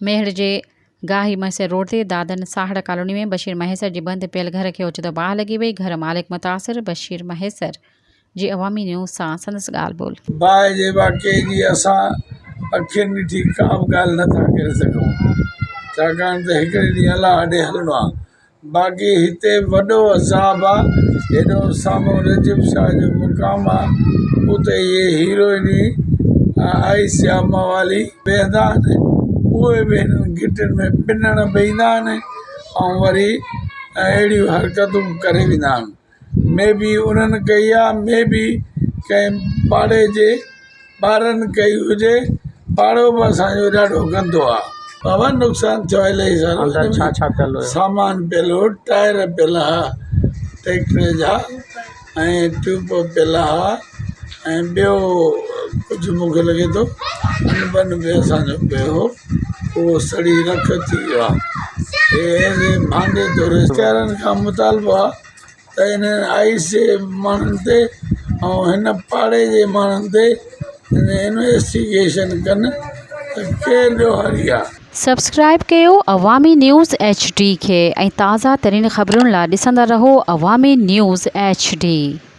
मेहड़ जे गाही मैसर रोड ते दादन साहड़ कॉलोनी में बशीर महेसर जी बंद पियल घर के ओचितो बाह लगी वही। घर मालिक मुतासिर बशीर महेसर जी अवामी न्यूज़ सां संदसि ॻाल्हि ॿोल। बाहि जे वाक़े जी असां अखियुनि ॾिठी का बि ॻाल्हि नथा करे सघूं, छाकाणि त हिकिड़े ॾींहुं अलाह ॾे हलिणो आहे। बाक़ी हिते वॾो अज़ाब आहे, हेॾो साम्हूं रजब शाह जो मुक़ाम आहे, उते इहे हीरोइनी आई श्यामा वाली वेहंदा आहिनि, उहे बि हिननि गिटनि में पिनण वेहींदा आहिनि ऐं वरी अहिड़ियूं हरकतूं करे वेंदा आहिनि। मे बी उन्हनि कई आहे, मे बी कंहिं पाड़े जे ॿारनि कई हुजे। पाड़ो बि असांजो ॾाढो गंदो आहे बाबा, नुक़सानु थियो आहे इलाही सारो। सामान पियल हो, टायर पियल हुआ ट्रैक्टर जा ऐं ट्यूब पियल हुआ ऐं ॿियो कुझु मूंखे लॻे थो अनबन बि असांजो पियो हो, उहो सड़ी रख थी वियो आहे। हे भांडे तो रिश्तेदारनि खां मुतालबो आहे त हिन आइस जे माण्हुनि ते ऐं हिन पाड़े जे माण्हुनि ते इन्वेस्टिगेशन कनि त केरु ॾोहारी आहे। सब्सक्राइब कयो अवामी न्यूज़ HD खे ऐं ताज़ा तरीन ख़बरुनि लाइ ॾिसंदा रहो अवामी न्यूज़ HD।